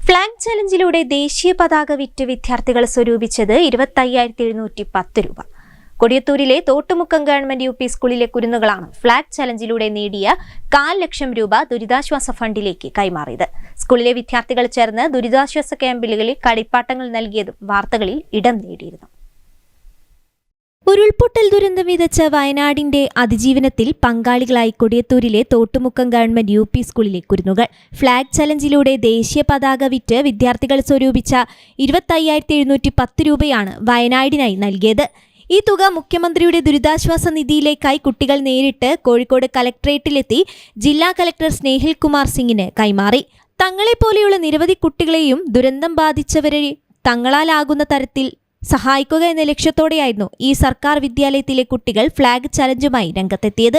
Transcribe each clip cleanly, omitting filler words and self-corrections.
Flag ചലഞ്ചിലൂടെ ദേശീയ പതാക വിറ്റ് വിദ്യാർത്ഥികൾ സ്വരൂപിച്ചത് 25,710 രൂപ. കൊടിയത്തൂരിലെ തോട്ടുമുക്കം ഗവൺമെന്റ് UP സ്കൂളിലെ കുരുന്നുകളാണ് ഫ്ലാഗ് ചലഞ്ചിലൂടെ നേടിയ 1,00,000 രൂപ ദുരിതാശ്വാസ ഫണ്ടിലേക്ക് കൈമാറിയത്. സ്കൂളിലെ വിദ്യാർത്ഥികൾ ചേർന്ന് ദുരിതാശ്വാസ ക്യാമ്പുകളിൽ കളിപ്പാട്ടങ്ങൾ നൽകിയതും വാർത്തകളിൽ ഇടം നേടിയിരുന്നു. ഉരുൾപൊട്ടൽ ദുരന്തം വിതച്ച വയനാടിന്റെ അതിജീവനത്തിൽ പങ്കാളികളായി കൊടിയത്തൂരിലെ തോട്ടുമുക്കം ഗവൺമെന്റ് UP സ്കൂളിലെ കുരുന്നുകൾ ഫ്ലാഗ് ചലഞ്ചിലൂടെ ദേശീയ പതാക വിറ്റ് വിദ്യാർത്ഥികൾ സ്വരൂപിച്ച 25,710 രൂപയാണ് വയനാടിനായി നൽകിയത്. ഈ തുക മുഖ്യമന്ത്രിയുടെ ദുരിതാശ്വാസ നിധിയിലേക്കായി കുട്ടികൾ നേരിട്ട് കോഴിക്കോട് കലക്ട്രേറ്റിലെത്തി ജില്ലാ കലക്ടർ സ്നേഹിൽ കുമാർ സിംഗിന് കൈമാറി. തങ്ങളെപ്പോലെയുള്ള നിരവധി കുട്ടികളെയും ദുരന്തം ബാധിച്ചവരെ തങ്ങളാലാകുന്ന തരത്തിൽ സഹായിക്കുക എന്ന ലക്ഷ്യത്തോടെയായിരുന്നു ഈ സർക്കാർ വിദ്യാലയത്തിലെ കുട്ടികൾ ഫ്ലാഗ് ചലഞ്ചുമായി രംഗത്തെത്തിയത്.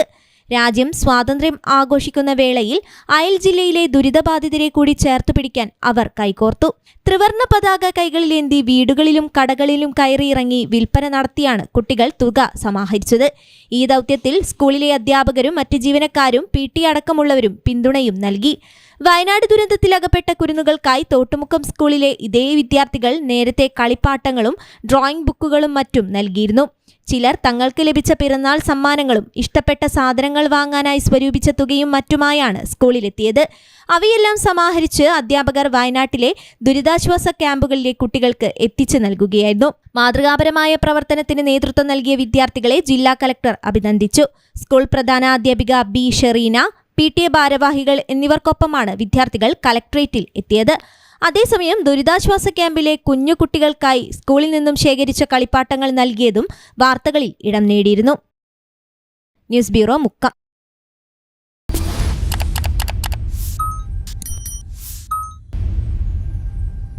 രാജ്യം സ്വാതന്ത്ര്യം ആഘോഷിക്കുന്ന വേളയിൽ അയൽ ജില്ലയിലെ ദുരിതബാധിതരെ കൂടി ചേർത്തു പിടിക്കാൻ അവർ കൈകോർത്തു. ത്രിവർണ്ണ പതാക കൈകളിലേന്തി വീടുകളിലും കടകളിലും കയറിയിറങ്ങി വിൽപ്പന നടത്തിയാണ് കുട്ടികൾ തുക സമാഹരിച്ചത്. ഈ ദൗത്യത്തിൽ സ്കൂളിലെ അധ്യാപകരും മറ്റ് ജീവനക്കാരും PT അടക്കമുള്ളവരും പിന്തുണയും നൽകി. വയനാട് ദുരന്തത്തിൽ അകപ്പെട്ട കുരുന്നുകൾക്കായി തോട്ടുമുക്കം സ്കൂളിലെ ഇതേ വിദ്യാർത്ഥികൾ നേരത്തെ കളിപ്പാട്ടങ്ങളും ഡ്രോയിംഗ് ബുക്കുകളും മറ്റും നൽകിയിരുന്നു. ചിലർ തങ്ങൾക്ക് ലഭിച്ച പിറന്നാൾ സമ്മാനങ്ങളും ഇഷ്ടപ്പെട്ട സാധനങ്ങൾ വാങ്ങാനായി സ്വരൂപിച്ച തുകയും മറ്റുമായാണ് സ്കൂളിലെത്തിയത്. അവയെല്ലാം സമാഹരിച്ച് അധ്യാപകർ വയനാട്ടിലെ ദുരിതാശ്വാസ ക്യാമ്പുകളിലെ കുട്ടികൾക്ക് എത്തിച്ചു നൽകുകയായിരുന്നു. മാതൃകാപരമായ പ്രവർത്തനത്തിന് നേതൃത്വം നൽകിയ വിദ്യാർത്ഥികളെ ജില്ലാ കലക്ടർ അഭിനന്ദിച്ചു. സ്കൂൾ പ്രധാനാധ്യാപിക B. ഷെറീന, PTA ഭാരവാഹികൾ എന്നിവർക്കൊപ്പമാണ് വിദ്യാർത്ഥികൾ കലക്ട്രേറ്റിൽ എത്തിയത്. അതേസമയം ദുരിതാശ്വാസ ക്യാമ്പിലെ കുഞ്ഞു കുട്ടികൾക്കായി സ്കൂളിൽ നിന്നും ശേഖരിച്ച കളിപ്പാട്ടങ്ങൾ നൽകിയതും വാർത്തകളിൽ ഇടം നേടിയിരുന്നു. News bureau, Mukkam.